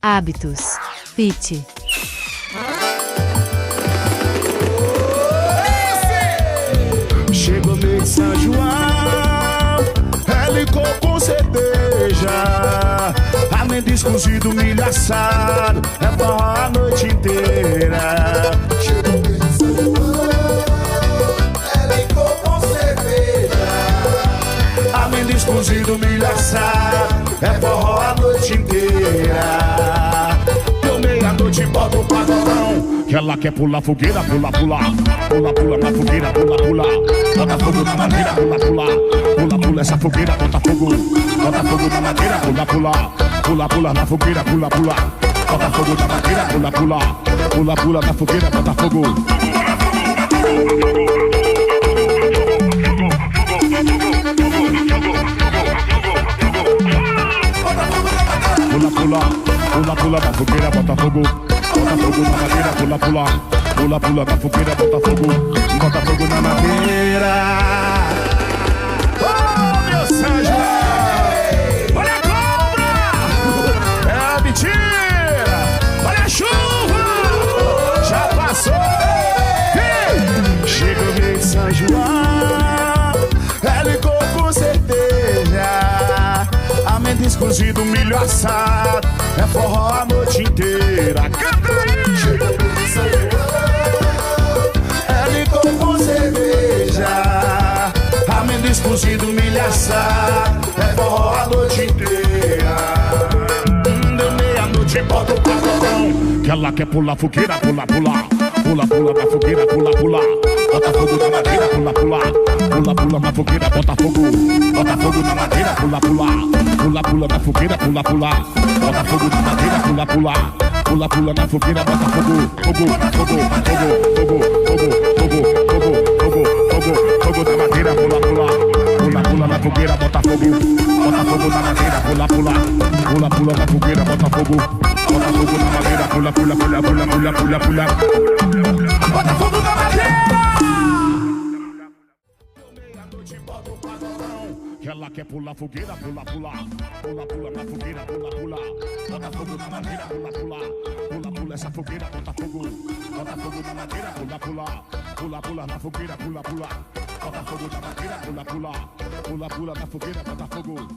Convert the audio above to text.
Hábitos. Fit. Chegou mês de São João, helicou com cerveja, amendoim cozido, milho assado, é forró a noite inteira. Chegou mês de São João, helicou com cerveja, Amendoim cozido, milho assado, é forró a noite inteira. Deu meia-noite, bota o pagodão, que ela quer pular fogueira, pula, pula. Pula, pula na fogueira, pula, pula. Bota fogo na madeira, pula, pula. Pula, pula essa fogueira, bota fogo. Bota fogo na madeira, pula, pula. Pula, pula na fogueira, pula, pula. Bota fogo na madeira, pula, pula. Pula, pula na fogueira, bota fogo. Pula, pula. Pula, pula na fogueira, bota fogo. Bota fogo na madeira, pula, pula. Pula, pula na fogueira, bota fogo. Bota fogo na madeira. Oh, meu São João! Olha a cobra! É mentira! Olha a chuva! Já passou! Ei! Chega o mês de São João, helicou com cerveja, amendoim cozido, milho assado, é forró a noite inteira. Canta aí! chegou mês de São João, Helicou com cerveja, amendoim cozido, milho assado, é forró a noite inteira. Deu meia-noite, bota o pagodão, que ela quer pular fogueira, pula, pula. Pula, pula na fogueira, pula, pula. Bota fogo na madeira, pula, pula. Pula, pula na fogueira, bota fogo. Bota fogo na madeira, pula, pula. Pula, pula na fogueira, pula, pula. Bota fogo na madeira, pula, pula. Pula, pula na fogueira, bota fogo. Fogo, fogo, fogo, fogo, fogo, fogo, fogo, fogo, fogo, fogo na madeira, pula, pula. Pula, pula na fogueira, bota fogo. Bota fogo na madeira, pula, pula. Pula, pula na fogueira, bota fogo. Bota fogo na madeira, pula, pula, pula, pula, pula, pula, pula. Bota fogo na madeira! Meia-noite, bota o pagodão, que ela quer pular fogueira, pula, pula. Pula, pula na fogueira, pula, pula. Bota fogo na madeira, pula, pula. Pula, pula essa fogueira, bota fogo. Bota fogo na madeira, pula, pula. Pula, pula na fogueira, pula, pula. Bota fogo na madeira, pula, pula. Pula, pula na fogueira, bota fogo.